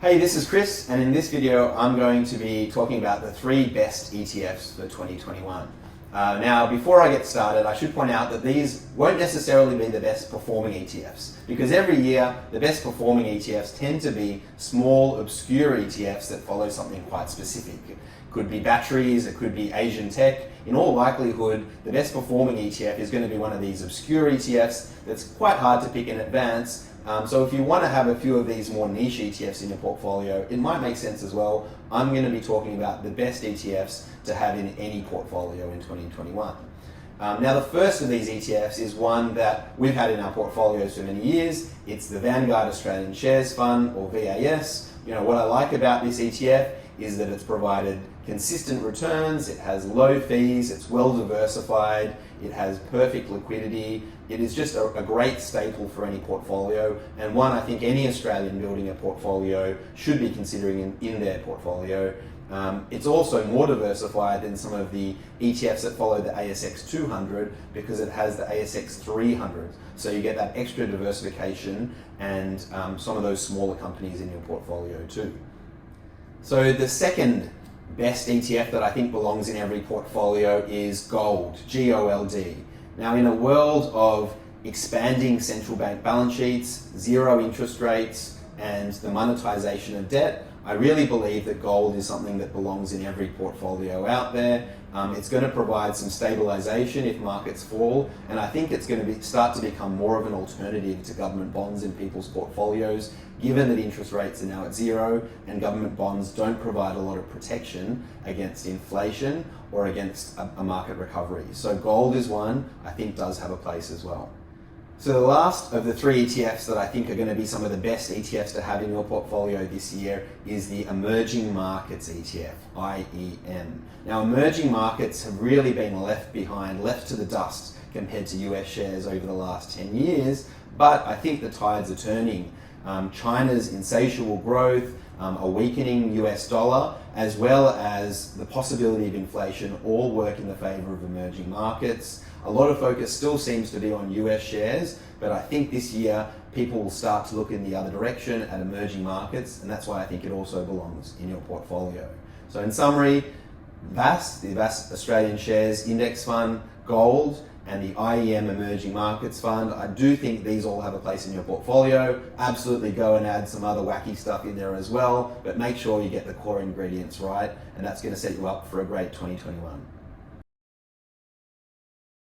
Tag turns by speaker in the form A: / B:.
A: Hey, this is Chris, and in this video I'm going to be talking about the 3 best ETFs for 2021. Now, before I get started, I should point out that these won't necessarily be the best performing ETFs, because every year the best performing ETFs tend to be small, obscure ETFs that follow something quite specific. It could be batteries, it could be Asian tech. In all likelihood, the best performing ETF is going to be one of these obscure ETFs that's quite hard to pick in advance. So if you want to have a few of these more niche ETFs in your portfolio, it might make sense as well. I'm going to be talking about the best ETFs to have in any portfolio in 2021. Now, the first of these ETFs is one that we've had in our portfolios for many years. It's the Vanguard Australian Shares Fund, or VAS. What I like about this ETF is that it's provided consistent returns, it has low fees, it's well diversified, it has perfect liquidity. It is just a great staple for any portfolio, and one I think any Australian building a portfolio should be considering in their portfolio. It's also more diversified than some of the ETFs that follow the ASX 200 because it has the ASX 300. So you get that extra diversification and some of those smaller companies in your portfolio too. So the second best ETF that I think belongs in every portfolio is gold, G-O-L-D. Now, in a world of expanding central bank balance sheets, zero interest rates, and the monetization of debt, I really believe that gold is something that belongs in every portfolio out there. It's going to provide some stabilization if markets fall, and I think it's going to start to become more of an alternative to government bonds in people's portfolios, given that interest rates are now at zero and government bonds don't provide a lot of protection against inflation or against a market recovery. So gold is one I think does have a place as well. So the last of the 3 ETFs that I think are going to be some of the best ETFs to have in your portfolio this year is the Emerging Markets ETF, IEM. Now, emerging markets have really been left behind, left to the dust compared to US shares over the last 10 years, but I think the tides are turning. China's insatiable growth, a weakening US dollar, as well as the possibility of inflation all work in the favor of emerging markets. A lot of focus still seems to be on US shares, but I think this year people will start to look in the other direction at emerging markets, and that's why I think it also belongs in your portfolio. So in summary, VAS, the VAS Australian Shares Index Fund, gold, and the IEM Emerging Markets Fund, I do think these all have a place in your portfolio. Absolutely go and add some other wacky stuff in there as well, but make sure you get the core ingredients right, and that's going to set you up for a great 2021.